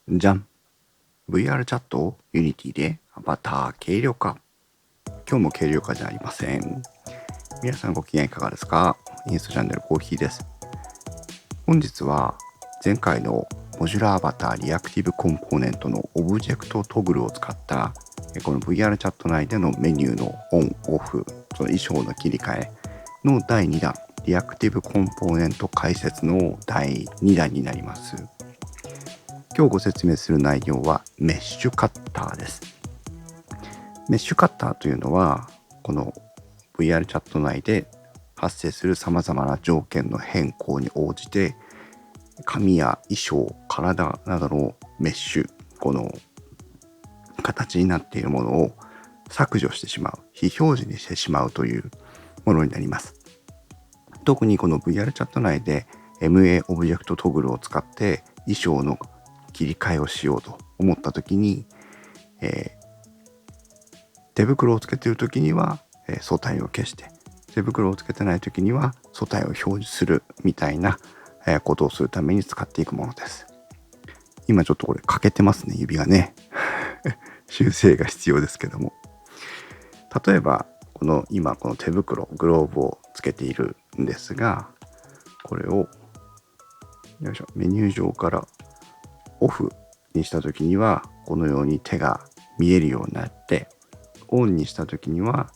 じゃん。VR チャット Unity でアバター軽量化。今日も軽量化じゃありません。皆さんご機嫌いかがですか？インストチャンネルコーヒーです。本日は前回のモジュラーアバターリアクティブコンポーネントのオブジェクトトグルを使ったこの VR チャット内でのメニューのオンオフ、その衣装の切り替えの第2弾、リアクティブコンポーネント解説の第2弾になります。今日ご説明する内容はメッシュカッターです。メッシュカッターというのはこの VR チャット内で発生するさまざまな条件の変更に応じて髪や衣装、体などのメッシュ、この形になっているものを削除してしまう、非表示にしてしまうというものになります。特にこの VR チャット内で MA オブジェクトトグルを使って衣装の切り替えをしようと思った時に、手袋をつけている時には、素体を消して、手袋をつけてない時には素体を表示するみたいな、ことをするために使っていくものです。今ちょっとこれ欠けてますね、指がね。修正が必要ですけども、例えば今この手袋、グローブをつけているんですが、これをよいしょ、メニュー上からオフにした時にはこのように手が見えるようになって、オンにした時には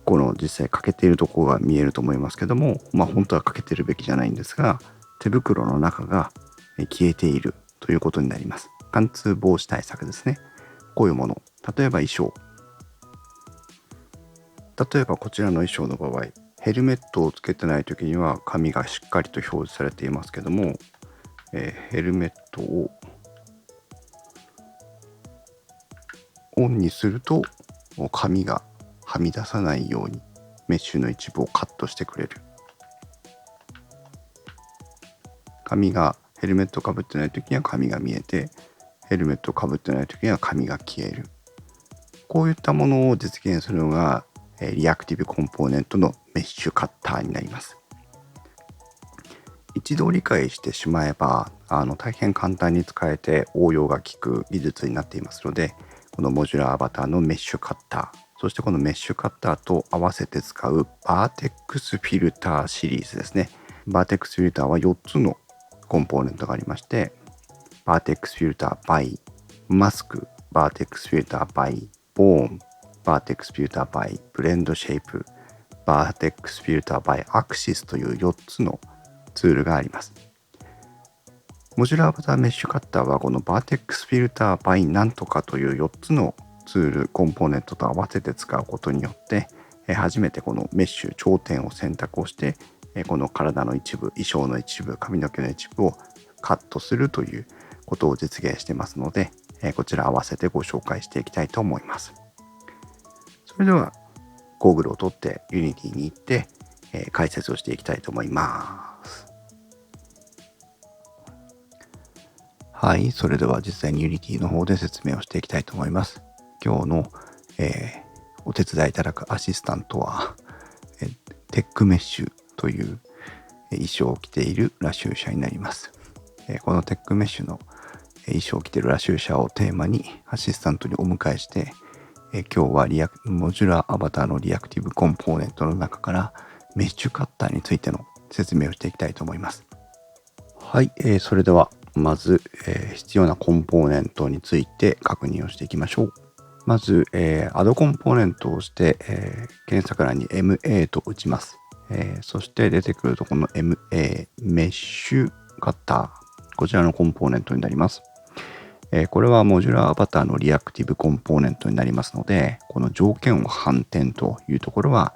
この実際欠けているところが見えると思いますけども、本当は欠けてるべきじゃないんですが、手袋の中が消えているということになります。貫通防止対策ですね。こういうもの、例えば衣装、例えばこちらの衣装の場合、ヘルメットをつけてない時には紙がしっかりと表示されていますけども、ヘルメットをオンにすると紙がはみ出さないようにメッシュの一部をカットしてくれる。紙がヘルメットかぶってない時には紙が見えて、ヘルメットかぶってない時には紙が消える。こういったものを実現するのがリアクティブコンポーネントのメッシュカッターになります。一度理解してしまえば大変簡単に使えて応用が効く技術になっていますので、このモジュラーアバターのメッシュカッター、そしてこのメッシュカッターと合わせて使うバーテックスフィルターシリーズですね。バーテックスフィルターは4つのコンポーネントがありまして、バーテックスフィルター by マスク、バーテックスフィルター by ボーン、バーテックスフィルター by ブレンドシェイプ、バーテックスフィルター by アクシスという4つのツールがあります。モジュラーアバターメッシュカッターはこのバーテックスフィルター by なんとかという4つのツール、コンポーネントと合わせて使うことによって初めてこのメッシュ頂点を選択をしてこの体の一部、衣装の一部、髪の毛の一部をカットするということを実現してますので、こちら合わせてご紹介していきたいと思います。それではゴーグルを取ってユニティに行って解説をしていきたいと思います。はい、それでは実際にユニティの方で説明をしていきたいと思います。今日の、お手伝いいただくアシスタントはテックメッシュという衣装を着ているラシューシャになります。このテックメッシュの衣装を着ているラシューシャをテーマにアシスタントにお迎えして、今日はモジュラーアバターのリアクティブコンポーネントの中からメッシュカッターについての説明をしていきたいと思います。はい、それではまず、必要なコンポーネントについて確認をしていきましょう。まず、アドコンポーネントをして、検索欄に MA と打ちます。そして出てくるとこの MA メッシュカッター、こちらのコンポーネントになります。これはモジュラーアバターのリアクティブコンポーネントになりますので、この条件を反転というところは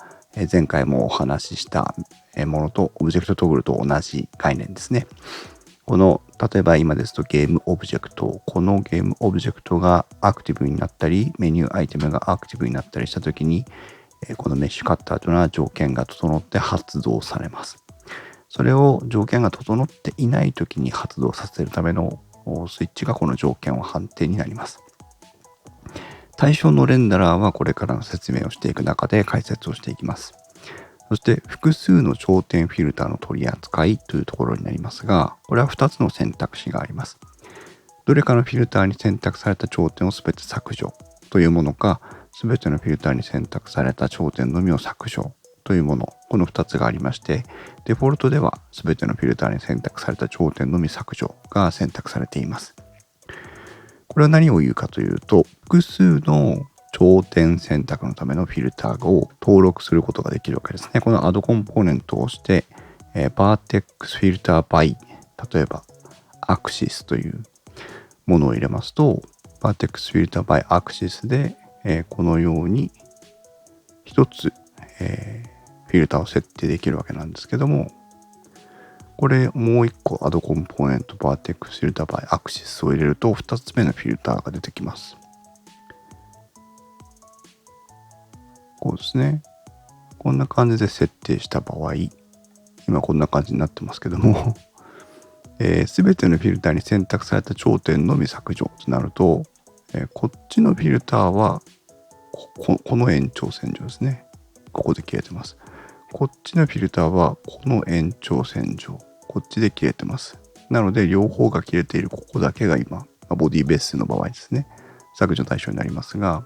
前回もお話ししたものとオブジェクトトグルと同じ概念ですね。この例えば今ですとゲームオブジェクト、このゲームオブジェクトがアクティブになったり、メニューアイテムがアクティブになったりしたときに、このメッシュカッターというのは条件が整って発動されます。それを条件が整っていないときに発動させるためのスイッチがこの条件を判定になります。対象のレンダラーはこれからの説明をしていく中で解説をしていきます。そして複数の頂点フィルターの取り扱いというところになりますが、これは2つの選択肢があります。どれかのフィルターに選択された頂点をすべて削除というものか、すべてのフィルターに選択された頂点のみを削除というもの、この2つがありまして、デフォルトではすべてのフィルターに選択された頂点のみ削除が選択されています。これは何を言うかというと、複数の頂点選択のためのフィルターを登録することができるわけですね。この Add コンポーネントを押して、Vertex Filter by 例えば Axis というものを入れますと、Vertex Filter by Axis で、このように一つ、フィルターを設定できるわけなんですけども、これもう一個 Add コンポーネント Vertex Filter by Axis を入れると2つ目のフィルターが出てきます。こうですね。こんな感じで設定した場合、今こんな感じになってますけども、すべてのフィルターに選択された頂点のみ削除となると、こっちのフィルターはこの延長線上ですね。ここで切れてます。こっちのフィルターはこの延長線上。こっちで切れてます。なので、両方が切れているここだけが今、ボディベースの場合ですね。削除対象になりますが、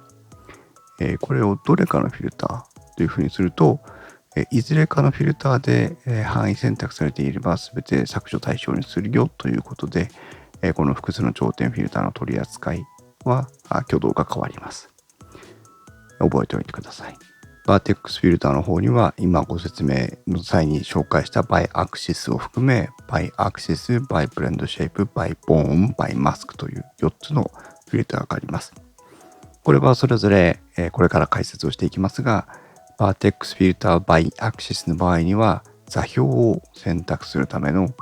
これをどれかのフィルターというふうにすると、いずれかのフィルターで範囲選択されていれば全て削除対象にするよということで、この複数の頂点フィルターの取り扱いは挙動が変わります。覚えておいてください。Vertex フィルターの方には今ご説明の際に紹介した by Axis を含め by Axis, by Blend Shape, by Bone, by Mask という4つのフィルターがあります。これはそれぞれこれから解説をしていきますが、Vertex フィルター by Axis の場合には座標を選択するための、こ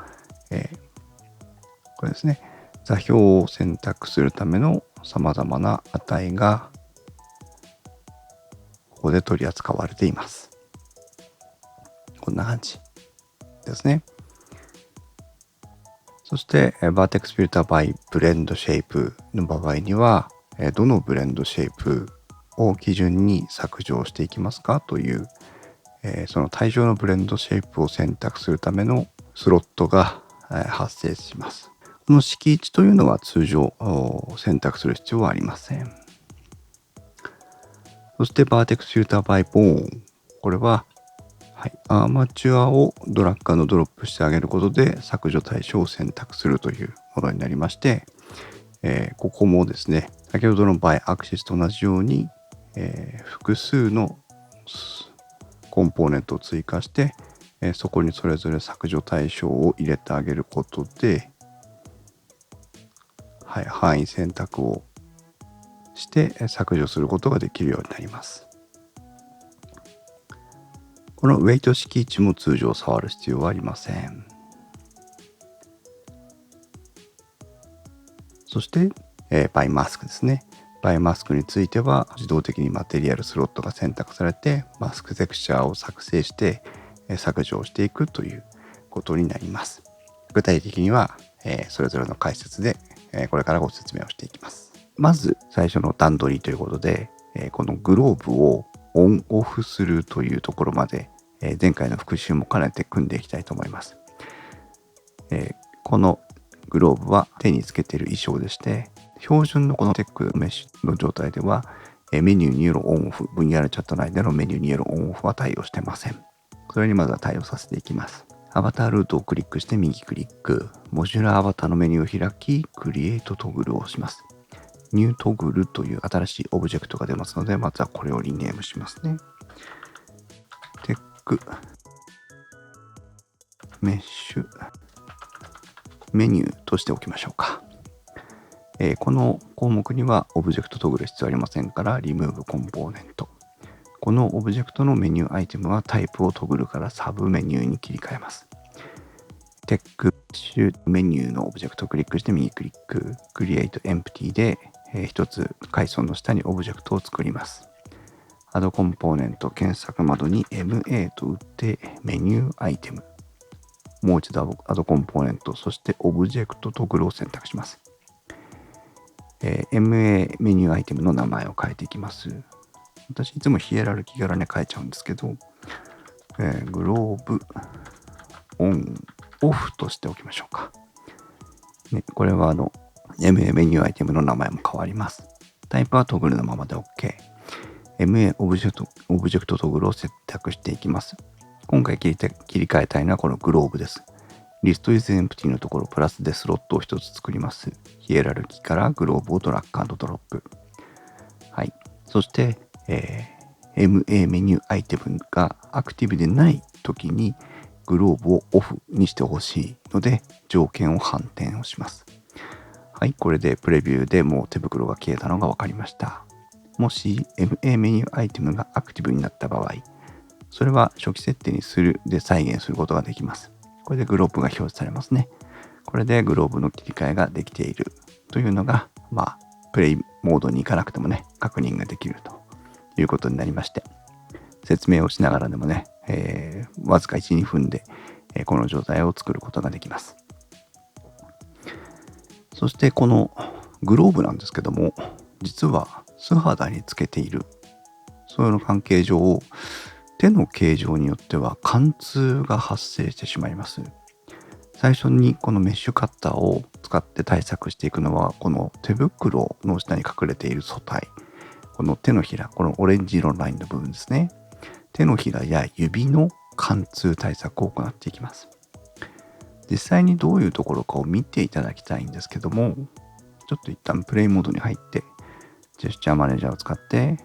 れですね、座標を選択するための様々な値がここで取り扱われています。こんな感じですね。そして Vertex フィルター by Blend Shape の場合にはどのブレンドシェイプを基準に削除をしていきますかという、その対象のブレンドシェイプを選択するためのスロットが、発生します。この式1というのは通常選択する必要はありません。そして Vertex Filter by Bone、 これは、アーマチュアをドラッグ&ドロップしてあげることで削除対象を選択するというものになりまして、ここもですね、先ほどの by Axis と同じように、複数のコンポーネントを追加して、そこにそれぞれ削除対象を入れてあげることで、範囲選択をして削除することができるようになります。この Weight 式1も通常触る必要はありません。そして、by Mask ですね。by Mask については自動的にマテリアルスロットが選択されてマスクテクチャーを作成して削除をしていくということになります。具体的にはそれぞれの解説でこれからご説明をしていきます。まず最初の段取りということでこのグローブをオンオフするというところまで前回の復習も兼ねて組んでいきたいと思います。このグローブは手につけている衣装でして、標準のこのテックメッシュの状態ではメニューによるオンオフ、VR チャット内でのメニューによるオンオフは対応してません。それにまずは対応させていきます。アバタールートをクリックして右クリック、モジュラーアバターのメニューを開き、クリエイトトグルを押します。ニュートグルという新しいオブジェクトが出ますので、まずはこれをリネームしますね。テックメッシュメニューとしておきましょうか。この項目にはオブジェクトトグル必要ありませんから、リムーブコンポーネント。このオブジェクトのメニューアイテムはタイプをトグルからサブメニューに切り替えます。テックメニューのオブジェクトをクリックして右クリック、クリエイトエンプティで一つ階層の下にオブジェクトを作ります。アドコンポーネント検索窓に MA と打ってメニューアイテム。もう一度アドコンポーネント、そしてオブジェクトトグルを選択します。MA メニューアイテムの名前を変えていきます。私いつもヒエラルキー柄に変えちゃうんですけど、グローブオンオフとしておきましょうか。これは MA メニューアイテムの名前も変わります。タイプはトグルのままで OK。MA オブジェクトトグルを選択していきます。今回切り替えたいのはこのグローブです。リスト is empty のところプラスでスロットを1つ作ります。ヒエラルキーからグローブをドラッグ&ドロップ。はい。そして、MA メニューアイテムがアクティブでない時にグローブをオフにしてほしいので条件を反転をします。はい。これでプレビューでもう手袋が消えたのが分かりました。もし MA メニューアイテムがアクティブになった場合、それは初期設定にするで再現することができます。これでグローブが表示されますね。これでグローブの切り替えができているというのが、プレイモードに行かなくてもね、確認ができるということになりまして、説明をしながらでもね、わずか1、2分で、この状態を作ることができます。そしてこのグローブなんですけども、実は素肌につけている、その関係上、手の形状によっては貫通が発生してしまいます。最初にこのメッシュカッターを使って対策していくのは、この手袋の下に隠れている素体、この手のひら、このオレンジ色のラインの部分ですね。手のひらや指の貫通対策を行っていきます。実際にどういうところかを見ていただきたいんですけども、ちょっと一旦プレイモードに入って、ジェスチャーマネージャーを使って、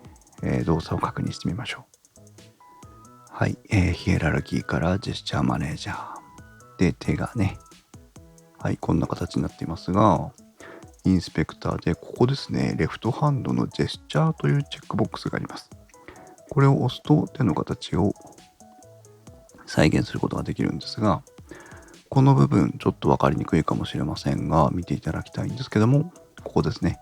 動作を確認してみましょう。はい、ヒエラルキーからジェスチャーマネージャーで手がね、はい、こんな形になっていますが、インスペクターでここですね、レフトハンドのジェスチャーというチェックボックスがあります。これを押すと手の形を再現することができるんですが、この部分ちょっと分かりにくいかもしれませんが、見ていただきたいんですけども、ここですね、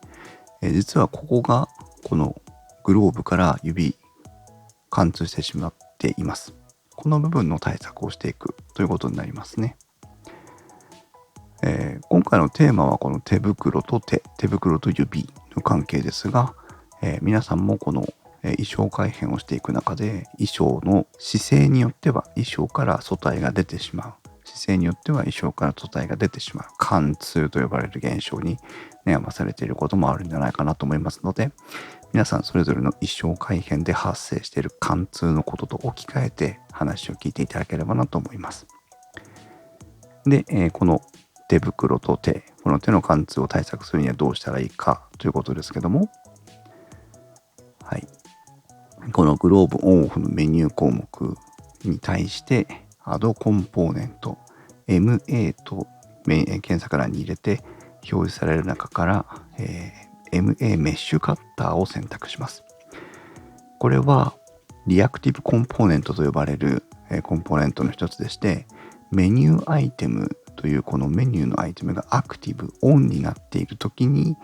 実はここがこのグローブから指貫通してしまっています。この部分の対策をしていくということになりますね。今回のテーマはこの手袋と指の関係ですが、皆さんもこの衣装改変をしていく中で衣装の姿勢によっては衣装から素体が出てしまう、姿勢によっては衣装から素体が出てしまう貫通と呼ばれる現象に悩まされていることもあるんじゃないかなと思いますので、皆さんそれぞれの衣装改変で発生している貫通のことと置き換えて話を聞いていただければなと思います。で、この手袋とこの手の貫通を対策するにはどうしたらいいかということですけども、はい、このグローブオンオフのメニュー項目に対して Add コンポーネント MA と検索欄に入れて表示される中から、MA メッシュカッターを選択します。これはリアクティブコンポーネントと呼ばれるコンポーネントの一つでして、メニューアイテムというこのメニューのアイテムがアクティブオンになっているときに、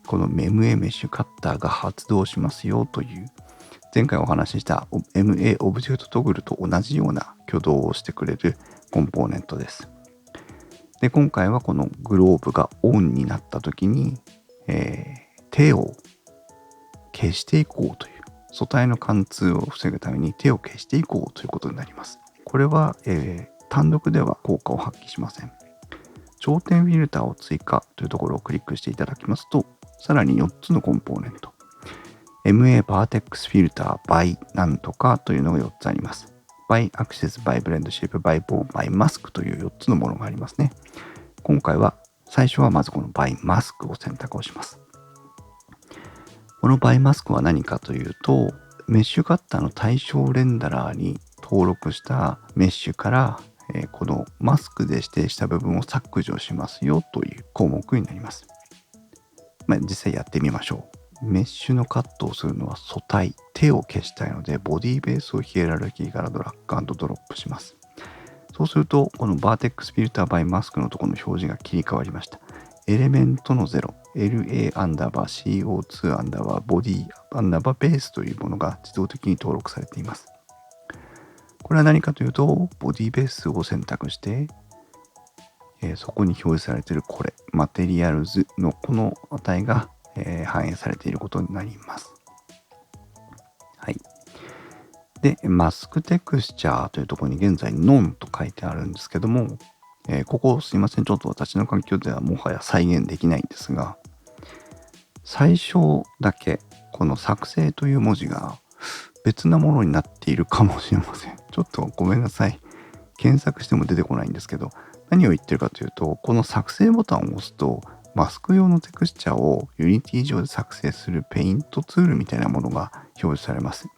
この MA メッシュカッターが発動しますよという、前回お話しした MA オブジェクトトグルと同じような挙動をしてくれるコンポーネントです。で、今回はこのグローブがオンになったときに、手を消していこうという、素体の貫通を防ぐために手を消していこうということになります。これは、単独では効果を発揮しません。頂点フィルターを追加というところをクリックしていただきますと、さらに4つのコンポーネント、MA バーテックスフィルター by なんとかというのが4つあります。by Access, by Blend Shape, by Bow, by Mask という4つのものがありますね。今回は最初はまずこの by Mask を選択をします。この by Mask は何かというと、メッシュカッターの対象レンダラーに登録したメッシュから、このマスクで指定した部分を削除しますよという項目になります。実際やってみましょう。メッシュのカットをするのは素体、手を消したいので、ボディベースをヒエラルキーからドラッグ&ドロップします。そうすると、このバーテックスフィルターバイマスクのところの表示が切り替わりました。エレメントの0、LA アンダーバー CO2 アンダーバーボディアンダーバーベースというものが自動的に登録されています。これは何かというと、ボディベースを選択して、そこに表示されているこれ、マテリアルズのこの値が、反映されていることになります。はい。で、マスクテクスチャーというところに現在ノンと書いてあるんですけども、ここすいません、ちょっと私の環境ではもはや再現できないんですが、最初だけこの作成という文字が別なものになっているかもしれません。ちょっとごめんなさい。検索しても出てこないんですけど、何を言ってるかというと、この作成ボタンを押すと、マスク用のテクスチャを Unity 上で作成するペイントツールみたいなものが表示されます。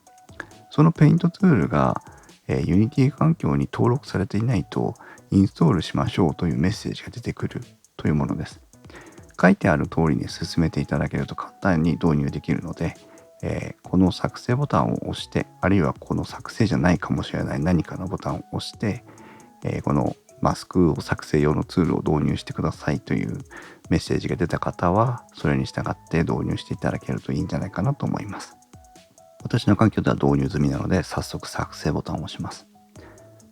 そのペイントツールが、Unity 環境に登録されていないと、インストールしましょうというメッセージが出てくるというものです。書いてある通りに進めていただけると簡単に導入できるので、この作成ボタンを押して、あるいはこの作成じゃないかもしれない何かのボタンを押して、このマスクを作成用のツールを導入してくださいというメッセージが出た方は、それに従って導入していただけるといいんじゃないかなと思います。私の環境では導入済みなので、早速作成ボタンを押します。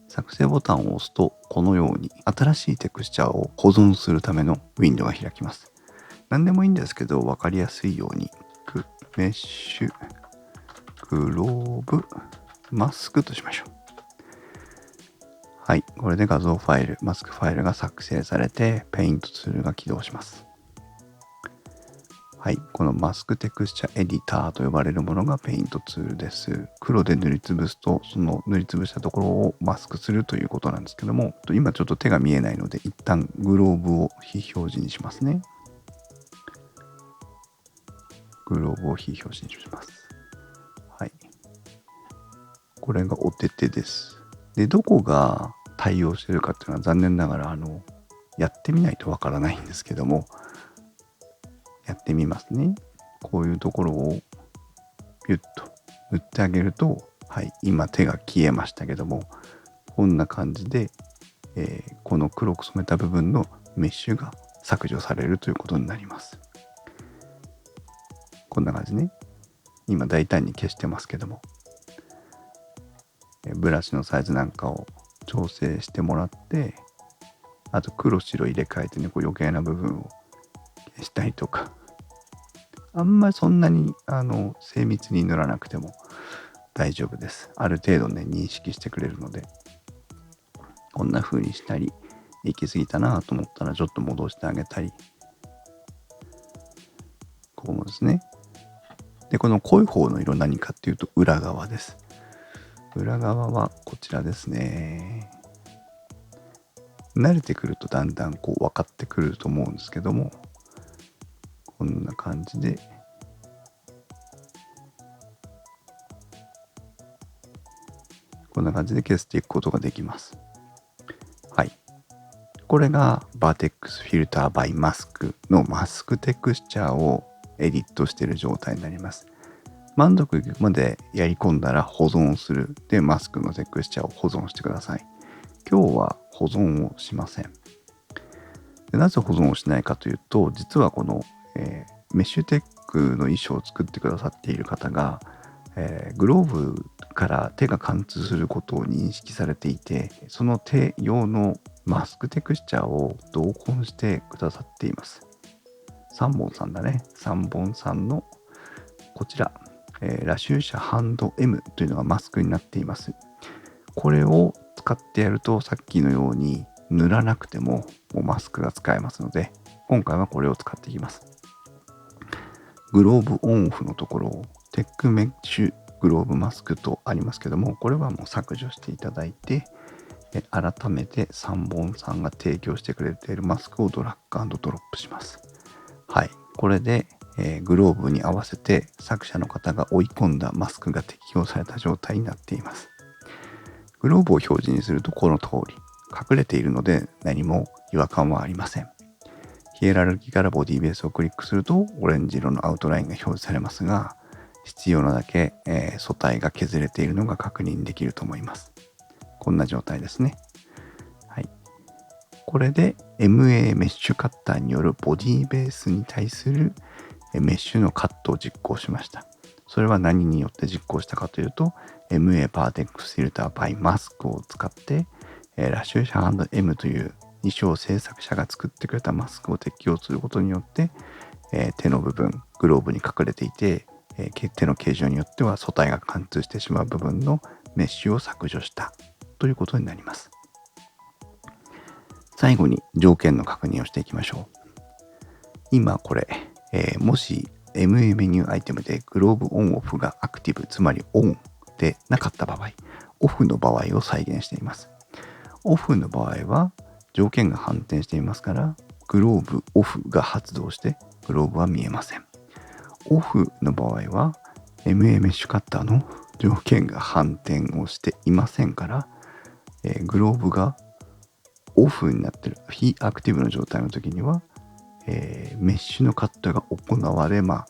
作成ボタンを押すと、このように新しいテクスチャーを保存するためのウィンドウが開きます。何でもいいんですけど、分かりやすいように、メッシュ、グローブ、マスクとしましょう。はい、これで画像ファイル、マスクファイルが作成されて、ペイントツールが起動します。はい、このマスクテクスチャエディターと呼ばれるものがペイントツールです。黒で塗りつぶすと、その塗りつぶしたところをマスクするということなんですけども、今ちょっと手が見えないので、一旦グローブを非表示にしますね。グローブを非表示にします。はい。これがお手手です。で、どこが対応しているかっていうのは残念ながら、やってみないとわからないんですけども、やってみますね。こういうところをピュッと塗ってあげると、はい、今手が消えましたけども、こんな感じで、この黒く染めた部分のメッシュが削除されるということになります。こんな感じね。今大胆に消してますけども、ブラシのサイズなんかを調整してもらって、あと黒白入れ替えてね、こう余計な部分を消したりとか、あんまりそんなに精密に塗らなくても大丈夫です。ある程度ね、認識してくれるので、こんな風にしたり、行き過ぎたなと思ったらちょっと戻してあげたり、ここもですね。で、この濃い方の色何かっていうと裏側です。裏側はこちらですね。慣れてくるとだんだんこう分かってくると思うんですけども、こんな感じで消していくことができます。はい。これが Vertex Filter by Mask のマスクテクスチャーをエディットしている状態になります。満足いくまでやり込んだら保存する。で、マスクのテクスチャーを保存してください。今日は保存をしません。で、なぜ保存をしないかというと、実はこの、メッシュテックの衣装を作ってくださっている方が、グローブから手が貫通することを認識されていて、その手用のマスクテクスチャーを同梱してくださっています。3本さんだね。3本さんのこちら、ラシューシャハンド M というのがマスクになっています。これを使ってやると、さっきのように塗らなくてもマスクが使えますので、今回はこれを使っていきます。グローブオンオフのところをテックメッシュグローブマスクとありますけども、これはもう削除していただいて、改めて3本さんが提供してくれているマスクをドラッグ&ドロップします。はい。これで、グローブに合わせて作者の方が追い込んだマスクが適用された状態になっています。グローブを表示にするとこの通り、隠れているので何も違和感はありません。ヒエラルキーからボディベースをクリックするとオレンジ色のアウトラインが表示されますが、必要なだけ、素体が削れているのが確認できると思います。こんな状態ですね。はい。これで MA メッシュカッターによるボディベースに対するメッシュのカットを実行しました。それは何によって実行したかというと、MA Vertex Filter by Mask を使って、ラシューシャ &M という衣装制作者が作ってくれたマスクを適用することによって、手の部分、グローブに隠れていて、手の形状によっては素体が貫通してしまう部分のメッシュを削除したということになります。最後に条件の確認をしていきましょう。今これ、もし MA メニューアイテムでグローブオンオフがアクティブ、つまりオンでなかった場合、オフの場合を再現しています。オフの場合は条件が反転していますから、グローブオフが発動してグローブは見えません。オフの場合は MA メッシュカッターの条件が反転をしていませんから、グローブがオフになっている非アクティブの状態の時には、メッシュのカットが行われま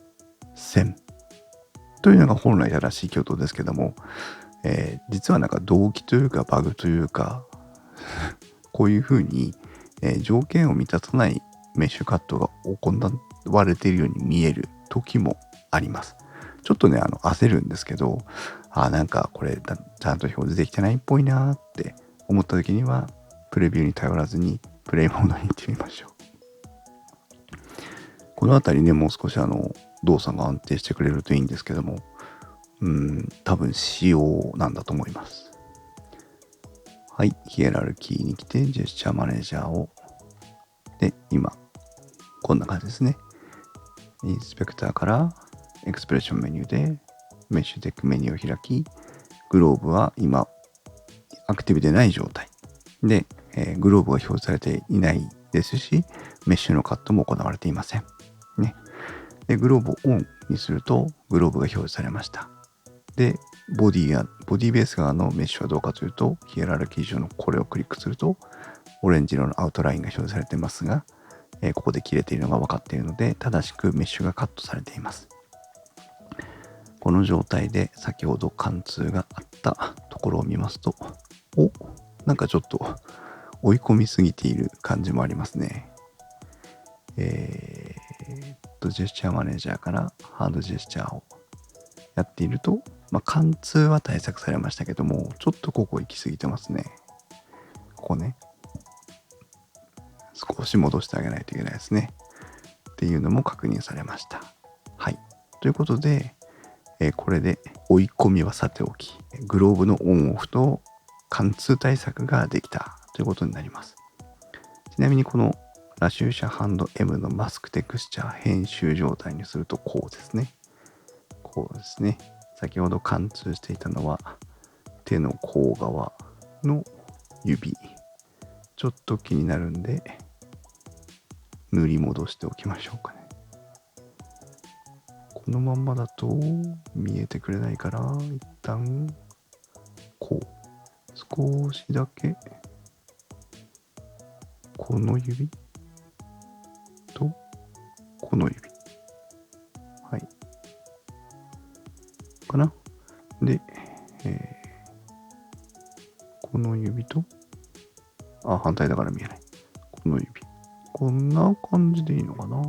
せんというのが本来正しい挙動ですけども、実はなんか動機というかバグというかこういうふうに、条件を満たさないメッシュカットが行われているように見える時もあります。ちょっとね焦るんですけど、なんかこれちゃんと表示できてないっぽいなって思った時にはプレビューに頼らずにプレイモードに行ってみましょう。このあたりね、もう少し動作が安定してくれるといいんですけども、多分仕様なんだと思います。はい、ヒエラルキーに来てジェスチャーマネージャーを、で今こんな感じですね。インスペクターからエクスプレッションメニューでメッシュテックメニューを開き、グローブは今アクティブでない状態で、グローブが表示されていないですし、メッシュのカットも行われていません。ね。で、グローブをオンにすると、グローブが表示されました。で、ボディベース側のメッシュはどうかというと、ヒエラルキー上のこれをクリックすると、オレンジ色のアウトラインが表示されていますが、ここで切れているのが分かっているので、正しくメッシュがカットされています。この状態で先ほど貫通があったところを見ますと、なんかちょっと追い込みすぎている感じもありますね。ジェスチャーマネージャーからハードジェスチャーをやっていると、貫通は対策されましたけども、ちょっとここ行き過ぎてますね。ここね。少し戻してあげないといけないですね。っていうのも確認されました。はい。ということで、これで追い込みはさておき、グローブのオンオフと貫通対策ができたということになります。ちなみにこのラシューシャハンド M のマスクテクスチャー編集状態にするとこうですね。こうですね。先ほど貫通していたのは手の甲側の指。ちょっと気になるんで塗り戻しておきましょうかね。このまんまだと見えてくれないから一旦こう少しだけこの指とこの指、はいかな。で、この指と反対だから見えない、この指、こんな感じでいいのかな。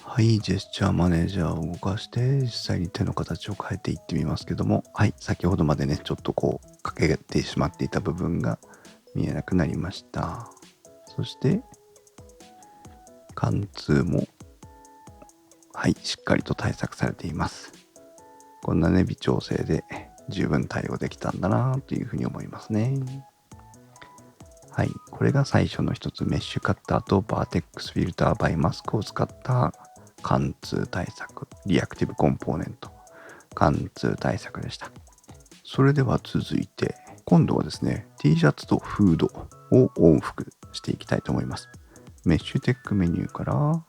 はい、ジェスチャーマネージャーを動かして実際に手の形を変えていってみますけども、はい、先ほどまでねちょっとこう欠けてしまっていた部分が見えなくなりました。そして貫通もはいしっかりと対策されています。こんなね微調整で十分対応できたんだなというふうに思いますね。はい、これが最初の一つ、メッシュカッターとバーテックスフィルターバイマスクを使った貫通対策、リアクティブコンポーネント貫通対策でした。それでは続いて今度はですね T シャツとフードを往復していきたいと思います。メッシュテックメニューから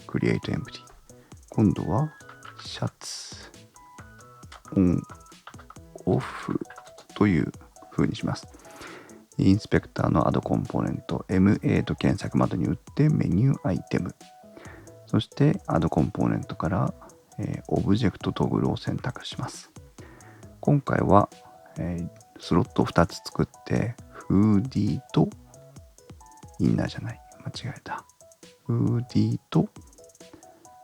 クリエイトエンプティ、今度はシャツオンオフという風にします。インスペクターのアドコンポーネント MA と検索窓に打ってメニューアイテム、そしてアドコンポーネントからオブジェクトトグルを選択します。今回は、スロットを2つ作ってフーディーとインナーじゃない、間違えた、フーディーと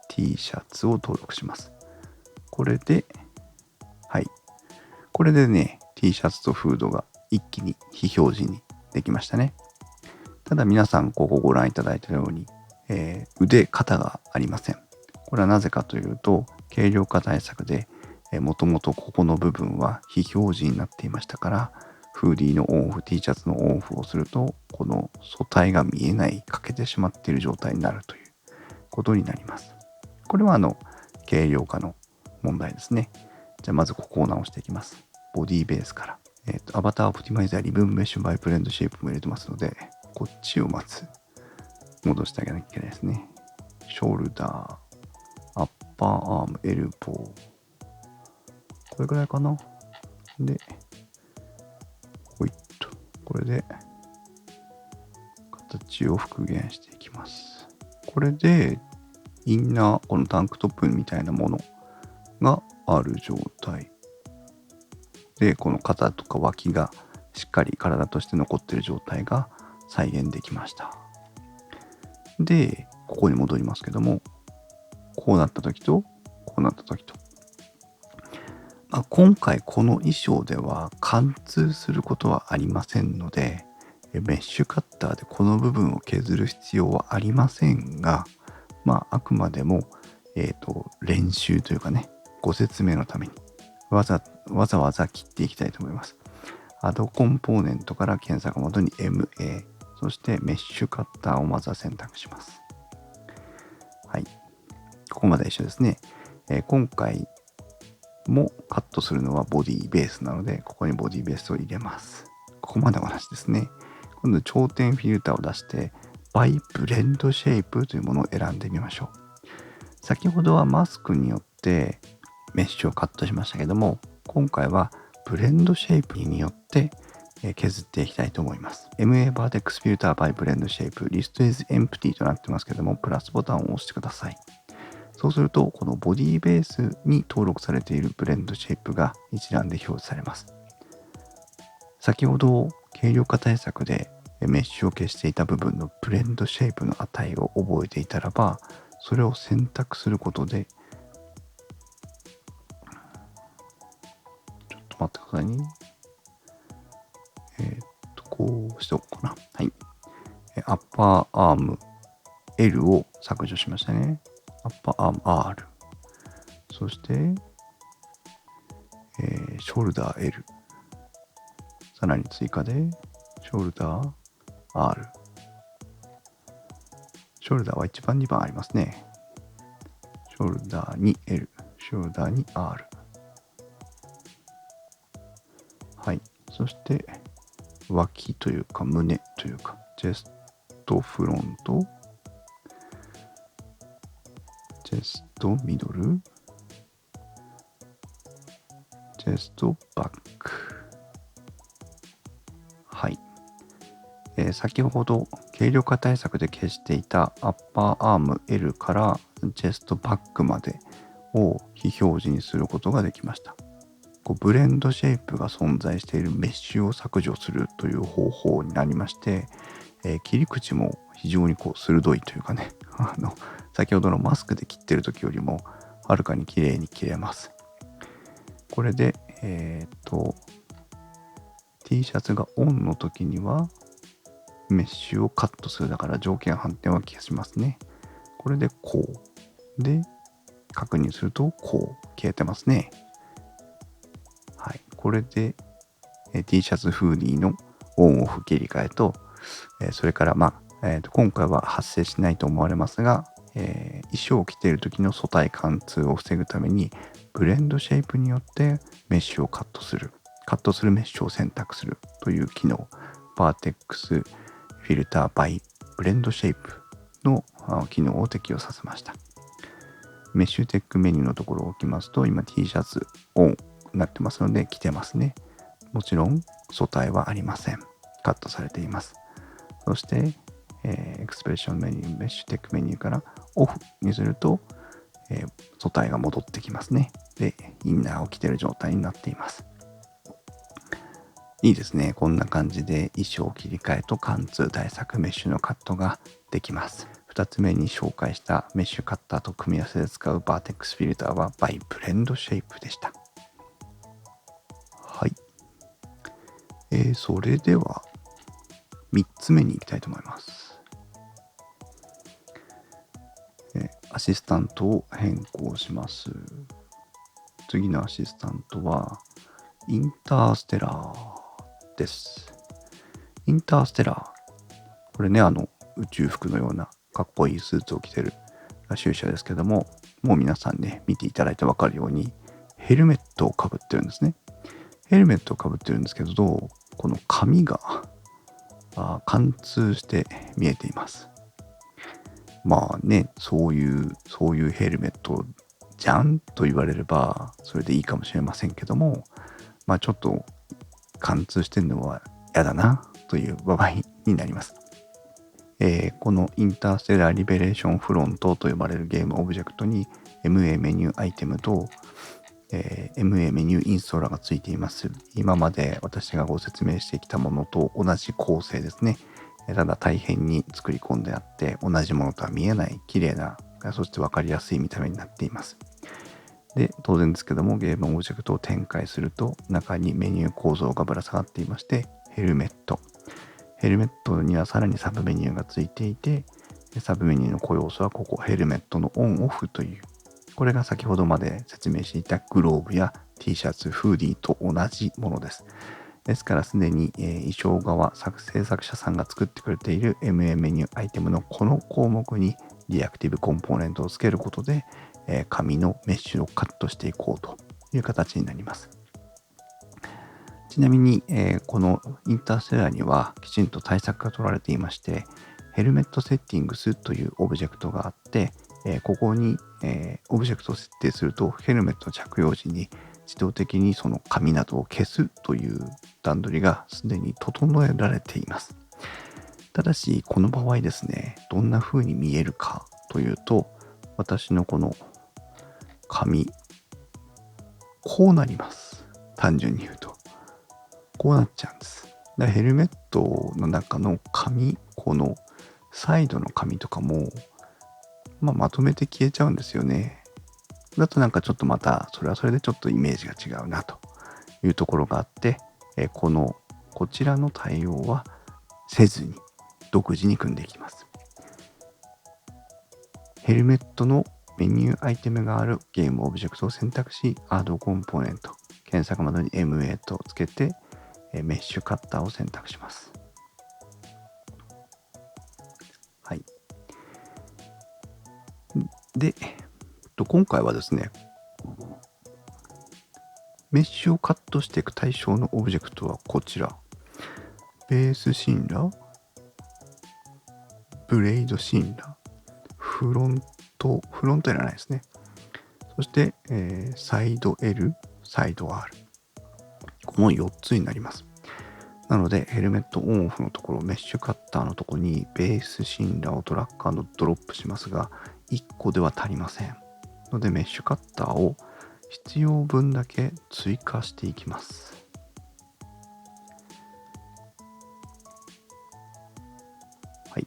T シャツを登録します。これではい、これでね T シャツとフードが一気に非表示にできましたね。ただ皆さんここご覧いただいたように、腕肩がありません。これはなぜかというと軽量化対策でもともとここの部分は非表示になっていましたから、フーディーのオンオフ、T シャツのオンオフをすると、この素体が見えない、欠けてしまっている状態になるということになります。これは軽量化の問題ですね。じゃあまずここを直していきます。ボディベースから。アバターオプティマイザー、リブンメッシュバイブレンドシェイプも入れてますので、こっちをまず戻してあげなきゃいけないですね。ショルダー、アッパーアーム、エルボー。これぐらいかな。で、ほいっと。これで、形を復元していきます。これで、インナー、このタンクトップみたいなものがある状態。で、この肩とか脇がしっかり体として残っている状態が再現できました。で、ここに戻りますけども、こうなった時と、こうなった時と。今回この衣装では貫通することはありませんので、メッシュカッターでこの部分を削る必要はありませんが、あくまでも、練習というかね、ご説明のためにわざわざ切っていきたいと思います。アドコンポーネントから検索元に MA、そしてメッシュカッターをまずは選択します。はい。ここまで一緒ですね。今回もカットするのはボディベースなので、ここにボディベースを入れます。ここまで同じですね。今度頂点フィルターを出して、バイブレンドシェイプというものを選んでみましょう。先ほどはマスクによってメッシュをカットしましたけども、今回はブレンドシェイプによって削っていきたいと思います。MA バーテックスフィルターバイブレンドシェイプ、リスト is empty となってますけども、プラスボタンを押してください。そうすると、このボディベースに登録されているブレンドシェイプが一覧で表示されます。先ほど軽量化対策でメッシュを消していた部分のブレンドシェイプの値を覚えていたらば、それを選択することで、ちょっと待ってくださいね。こうしておこうかな。はい。アッパーアーム L を削除しましたね。アッパーアーム R。そして、ショルダー L。さらに追加で、ショルダー R。ショルダーは1番、2番ありますね。ショルダーに L。ショルダーに R。はい。そして、脇というか胸というか、チェストフロント、チェストミドル、チェストバック。はい。先ほど軽量化対策で消していたアッパーアーム L からチェストバックまでを非表示にすることができました。ブレンドシェイプが存在しているメッシュを削除するという方法になりまして、切り口も非常に鋭いというかね先ほどのマスクで切ってる時よりもはるかに綺麗に切れます。これでT シャツがオンの時にはメッシュをカットするだから条件反転は消しますね。これでこうで確認するとこう消えてますね。はい、これで T シャツフーディーのオンオフ切り替えと、それから今回は発生しないと思われますが、衣装を着ている時の素体貫通を防ぐためにブレンドシェイプによってメッシュをカットするメッシュを選択するという機能、バーテックスフィルターバイブレンドシェイプの機能を適用させました。メッシュテックメニューのところを置きますと、今 T シャツオンになってますので着てますね。もちろん素体はありません。カットされています。そして、エクスプレッションメニュー、メッシュテックメニューからオフにすると、素体が戻ってきますね。で、インナーを着ている状態になっています。いいですね。こんな感じで衣装切り替えと貫通対策メッシュのカットができます。2つ目に紹介したメッシュカッターと組み合わせで使うバーテックスフィルターはバイブレンドシェイプでした。はい。それでは3つ目に行きたいと思います。アシスタントを変更します。次のアシスタントはインターステラーです。インターステラー。これね、宇宙服のようなかっこいいスーツを着てる集者ですけども、もう皆さんね、見ていただいて分かるように、ヘルメットをかぶってるんですね。ヘルメットをかぶってるんですけど、この髪が貫通して見えています。まあね、そういうヘルメットじゃんと言われればそれでいいかもしれませんけども、まあちょっと貫通してるのは嫌だなという場合になります。このインターステラーリベレーションフロントと呼ばれるゲームオブジェクトに MA メニューアイテムと、MA メニューインストーラーがついています。今まで私がご説明してきたものと同じ構成ですね。ただ大変に作り込んであって同じものとは見えない綺麗な、そして分かりやすい見た目になっています。で、当然ですけどもゲームオブジェクトを展開すると中にメニュー構造がぶら下がっていまして、ヘルメットにはさらにサブメニューがついていて、サブメニューの小要素はここヘルメットのオンオフという、これが先ほどまで説明していたグローブや T シャツ、フーディーと同じものです。ですからすでに、衣装側制作者さんが作ってくれている MA メニューアイテムのこの項目にリアクティブコンポーネントをつけることで、紙のメッシュをカットしていこうという形になります。ちなみに、このインターステラーにはきちんと対策が取られていまして、ヘルメットセッティングスというオブジェクトがあって、ここに、オブジェクトを設定するとヘルメット着用時に自動的にその紙などを消すという段取りがすでに整えられています。ただしこの場合ですね、どんな風に見えるかというと、私のこの紙、こうなります。単純に言うとこうなっちゃうんです。だからヘルメットの中の紙、このサイドの紙とかも、まとめて消えちゃうんですよね。だとなんかちょっとまたそれはそれでちょっとイメージが違うなというところがあって、こちらの対応はせずに独自に組んでいきます。ヘルメットのメニューアイテムがあるゲームオブジェクトを選択し、Add コンポーネント、検索窓に MA とつけて、メッシュカッターを選択します。はい。で、今回はですね、メッシュをカットしていく対象のオブジェクトはこちら。ベース信羅、ブレイド信羅、フロントいらないですね。そして、サイド L、サイド R。この4つになります。なので、ヘルメットオンオフのところ、メッシュカッターのところにベース信羅をドラッグ&ドロップしますが、1個では足りません。ので、メッシュカッターを必要分だけ追加していきます。はい。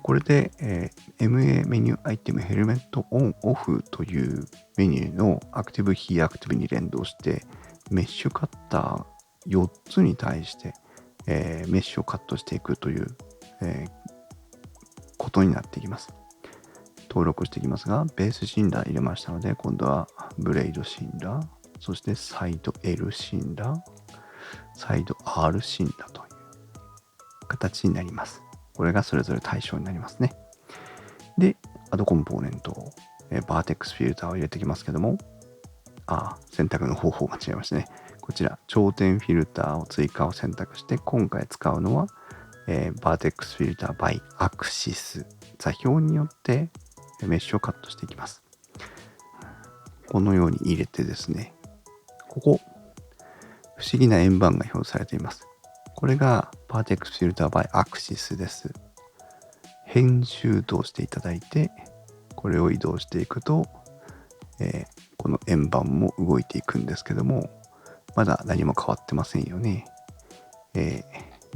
これで、MA メニューアイテムヘルメットオンオフというメニューのアクティブ非アクティブに連動して、メッシュカッター4つに対して、メッシュをカットしていくという、ことになっていきます。登録していきますが、ベース信羅入れましたので、今度はブレイド信羅、そしてサイド L 信羅、サイド R 信羅という形になります。これがそれぞれ対象になりますね。で、アドコンポーネント、バーテックスフィルターを入れていきますけども、選択の方法間違えましたね。こちら、頂点フィルターを追加を選択して、今回使うのは、バーテックスフィルター by アクシス。座標によってメッシュをカットしていきます。このように入れてですね、ここ、不思議な円盤が表示されています。これがバーテックスフィルター by アクシスです。編集としていただいて、これを移動していくと、この円盤も動いていくんですけども、まだ何も変わってませんよね。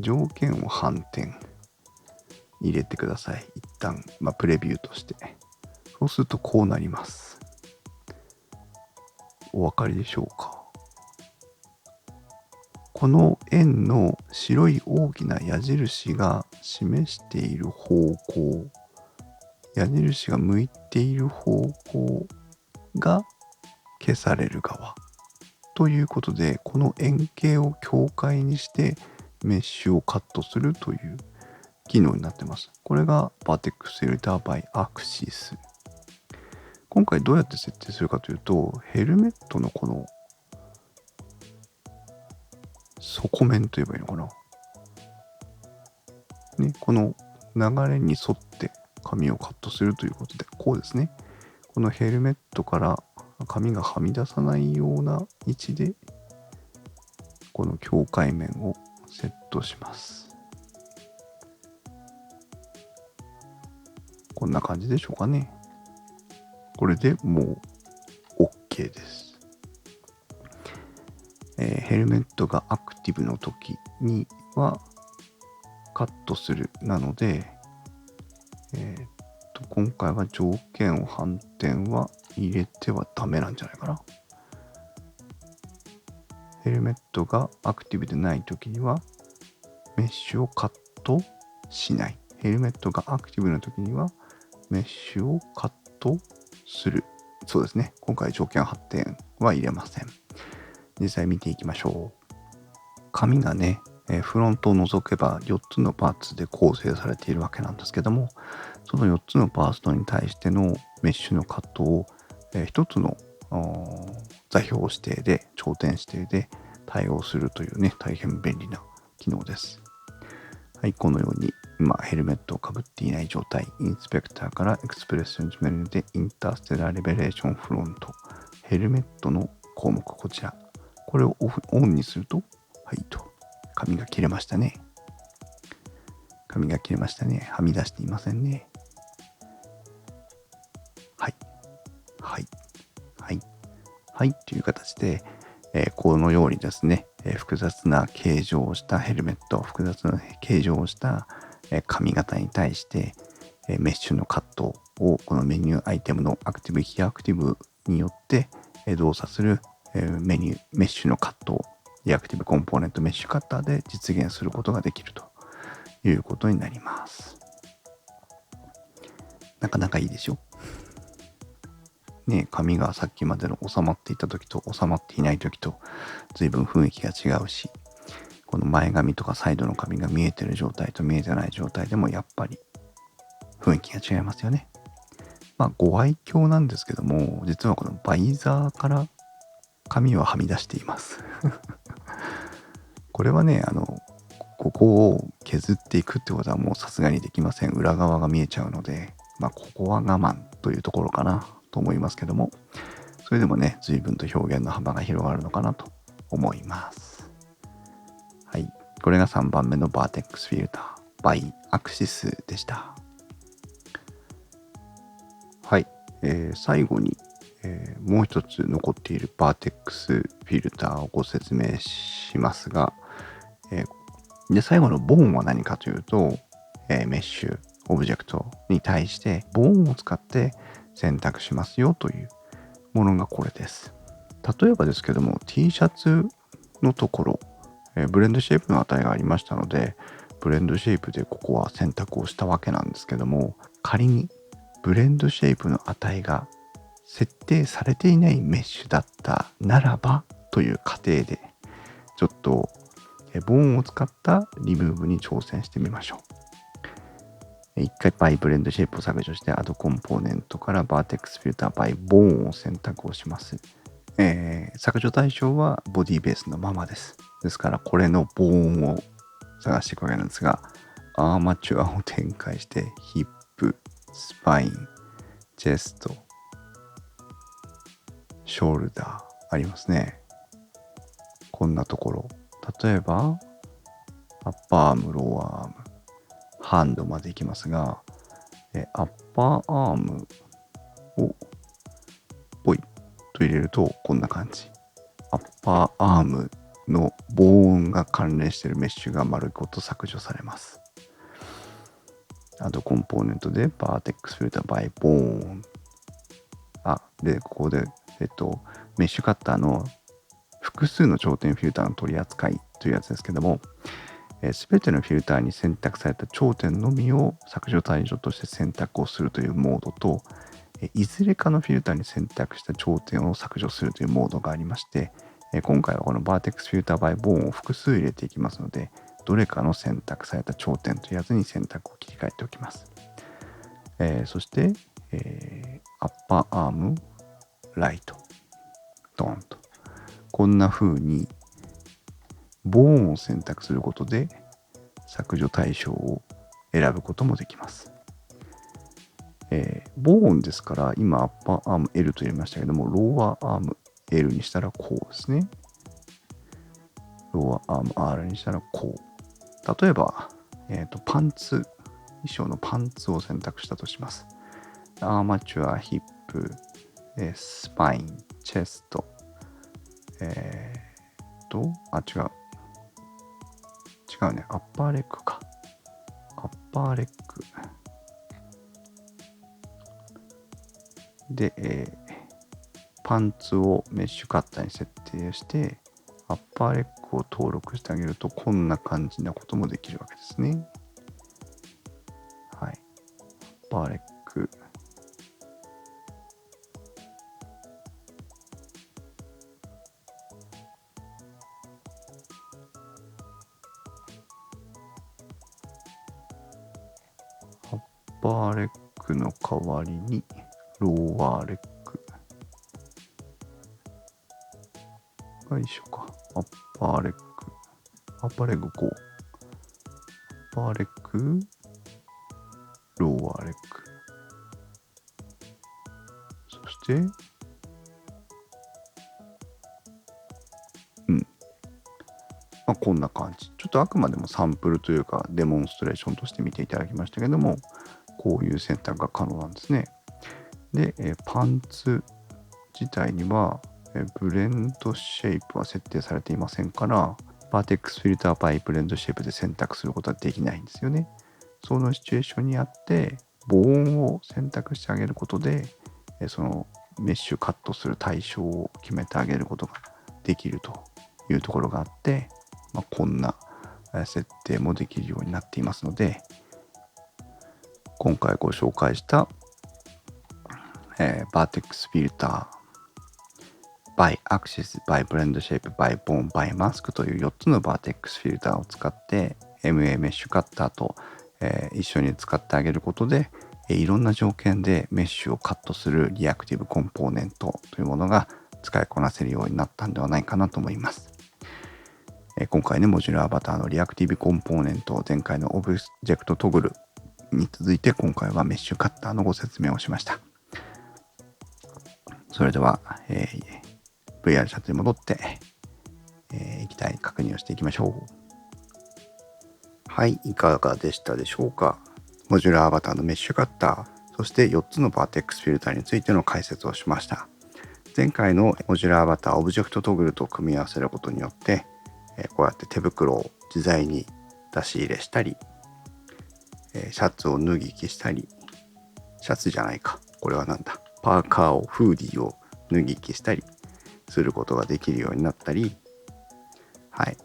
条件を反転入れてください。一旦、プレビューとして。そうするとこうなります。お分かりでしょうか。この円の白い大きな矢印が示している方向、矢印が向いている方向が消される側ということで、この円形を境界にしてメッシュをカットするという機能になってます。これが Vertex Filter by Axis。今回どうやって設定するかというと、ヘルメットのこの底面といえばいいのかな。ね、この流れに沿って髪をカットするということで、こうですね。このヘルメットから髪がはみ出さないような位置で、この境界面をセットします。こんな感じでしょうかね。これでもう OK です。ヘルメットがアクティブの時にはカットするなので、今回は条件を反転は入れてはダメなんじゃないかな。ヘルメットがアクティブでない時にはメッシュをカットしない。ヘルメットがアクティブな時にはメッシュをカットする。そうですね。今回条件発展は入れません。実際見ていきましょう。髪がね、フロントを除けば4つのパーツで構成されているわけなんですけども、その4つのパーツに対してのメッシュのカットを、1つの座標指定で、頂点指定で対応するというね、大変便利な機能です。はい、このように今ヘルメットをかぶっていない状態、インスペクターからエクスプレッションメニューでインターステラーレベレーションフロント、ヘルメットの項目こちら。これをオンにすると、はいと、髪が切れましたね。髪が切れましたね。はみ出していませんね。はい。はい。はい。はい。という形で、このようにですね、複雑な形状をしたヘルメット、複雑な形状をした、髪型に対して、メッシュのカットをこのメニューアイテムのアクティブ、非アクティブによって、動作する、メッシュのカットをリアクティブコンポーネントメッシュカッターで実現することができるということになります。なかなかいいでしょ。ね、髪がさっきまでの収まっていた時と収まっていない時と随分雰囲気が違うし、この前髪とかサイドの髪が見えてる状態と見えてない状態でもやっぱり雰囲気が違いますよね。まあご愛嬌なんですけども、実はこのバイザーから髪ははみ出していますこれはね、ここを削っていくってことはもうさすがにできません。裏側が見えちゃうので、まあここは我慢というところかなと思いますけども、それでもね、随分と表現の幅が広がるのかなと思います。はい。これが3番目のバーテックスフィルター、バイアクシスでした。はい。最後に、もう一つ残っているバーテックスフィルターをご説明しますが、で最後のボーンは何かというと、メッシュオブジェクトに対してボーンを使って選択しますよというものがこれです。例えばですけども T シャツのところ、ブレンドシェイプの値がありましたので、ブレンドシェイプでここは選択をしたわけなんですけども、仮にブレンドシェイプの値が設定されていないメッシュだったならばという過程でちょっとボーンを使ったリムーブに挑戦してみましょう。一回バイブレンドシェイプを削除して Add コンポーネントから Vertex Filter by ボーンを選択をします。削除対象はボディベースのままです。ですからこれのボーンを探していくわけなんですが、アーマチュアを展開してヒップ、スパイン、チェスト、ショルダーありますね。こんなところ。例えばアッパーアーム、ローアーム、ハンドまでいきますが、アッパーアームをポイと入れるとこんな感じ。アッパーアームのボーンが関連しているメッシュが丸ごと削除されます。あとコンポーネントで Vertex Filter by Bone。で、ここで、メッシュカッターの複数の頂点フィルターの取り扱いというやつですけども、すべてのフィルターに選択された頂点のみを削除対象として選択をするというモードと、いずれかのフィルターに選択した頂点を削除するというモードがありまして、今回はこの Vertex Filter by Bone を複数入れていきますので、どれかの選択された頂点というやつに選択を切り替えておきます。そして、アッパーアームライトドーンとこんな風にボーンを選択することで削除対象を選ぶこともできます。ボーンですから今アッパーアーム L と言いましたけども、ローアーアーム L にしたらこうですね。ローアーアーム R にしたらこう。例えば、パンツ、衣装のパンツを選択したとします。アーマチュア、ヒップ、スパイン、チェスト、違うね。アッパーレッグか。アッパーレッグ。で、パンツをメッシュカッターに設定して、アッパーレッグを登録してあげると、こんな感じなこともできるわけですね。はい。アッパーレッグ。アッパーレッグの代わりに、ローワーレッグが一緒か。アッパーレッグ。アッパーレッグ5。アッパーレッグ、ローワーレッグ。そして、こんな感じ。ちょっとあくまでもサンプルというかデモンストレーションとして見ていただきましたけども、こういう選択が可能なんですね。で、パンツ自体にはブレンドシェイプは設定されていませんから、バーテックスフィルターバイブレンドシェイプで選択することはできないんですよね。そのシチュエーションにあってボーンを選択してあげることで、そのメッシュカットする対象を決めてあげることができるというところがあって、こんな設定もできるようになっていますので、今回ご紹介した、バーテックスフィルター、by Axis, by Blend Shape, by Bone, by Mask という4つのバーテックスフィルターを使って MA メッシュカッターと、一緒に使ってあげることで、いろんな条件でメッシュをカットするリアクティブコンポーネントというものが使いこなせるようになったんではないかなと思います。今回ね、モジュラーアバターのリアクティブコンポーネント、前回のオブジェクトトグルに続いて今回はメッシュカッターのご説明をしました。それでは、VR チャットに戻って、液体確認をしていきましょう。はい、いかがでしたでしょうか。モジュラーアバターのメッシュカッター、そして4つのバーテックスフィルターについての解説をしました。前回のモジュラーアバターオブジェクトトグルと組み合わせることによって、こうやって手袋を自在に出し入れしたり、シャツを脱ぎ着したり、シャツじゃないか、これはなんだ、パーカーをフーディーを脱ぎ着したりすることができるようになったり、はい、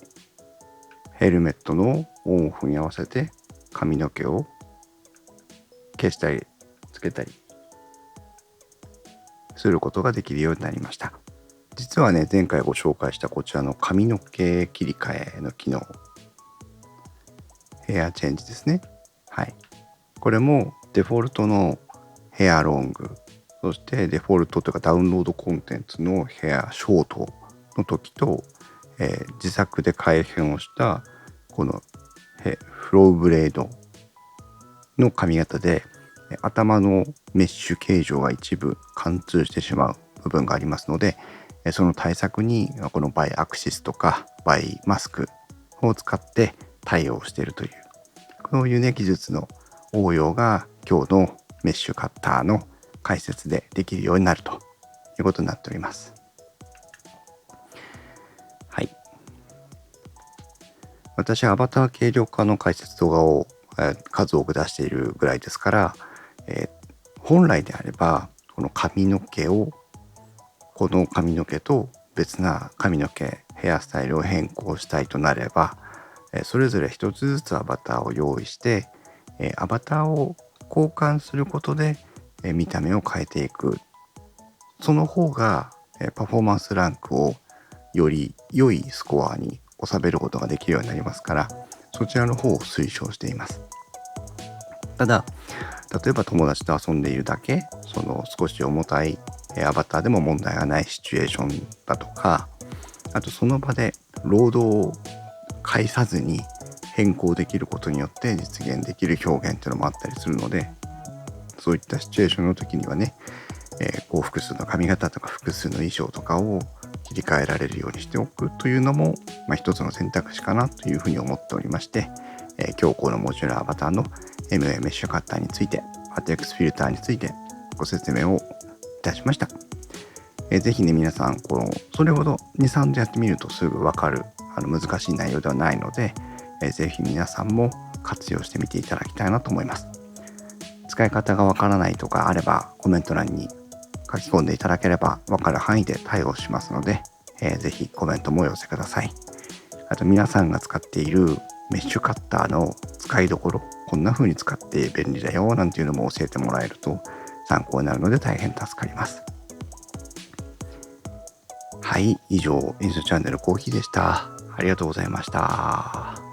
ヘルメットのオンオフに合わせて髪の毛を消したりつけたりすることができるようになりました。実はね、前回ご紹介したこちらの髪の毛切り替えの機能、ヘアチェンジですね。はい。これもデフォルトのヘアロング、そしてデフォルトというかダウンロードコンテンツのヘアショートの時と、自作で改変をしたこのフローブレードの髪型で頭のメッシュ形状が一部貫通してしまう部分がありますので、その対策にこのバイアクシスとかバイマスクを使って対応しているという、こういうね技術の応用が今日のメッシュカッターの解説でできるようになるということになっております。はい。私はアバター軽量化の解説動画を数多く出しているぐらいですから、本来であればこの髪の毛をこの髪の毛と別な髪の毛ヘアスタイルを変更したいとなれば、それぞれ一つずつアバターを用意して、アバターを交換することで、見た目を変えていく。その方が、パフォーマンスランクをより良いスコアに収めることができるようになりますから、そちらの方を推奨しています。ただ例えば友達と遊んでいるだけ、その少し重たいアバターでも問題がないシチュエーションだとか、あとその場でロードを介さずに変更できることによって実現できる表現っていうのもあったりするので、そういったシチュエーションの時にはね、こう複数の髪型とか複数の衣装とかを切り替えられるようにしておくというのも、一つの選択肢かなというふうに思っておりまして、今日このモジュラーアバターの MA メッシュカッターについて、バテックスフィルターについてご説明をいたしました。ぜひね皆さんそれほど 2,3 度やってみるとすぐ分かる難しい内容ではないので、ぜひ皆さんも活用してみていただきたいなと思います。使い方がわからないとかあればコメント欄に書き込んでいただければ分かる範囲で対応しますので、ぜひコメントもお寄せください。あと皆さんが使っているメッシュカッターの使いどころ、こんな風に使って便利だよなんていうのも教えてもらえると参考になるので大変助かります。はい、以上インストチャンネルコーヒーでした。ありがとうございました。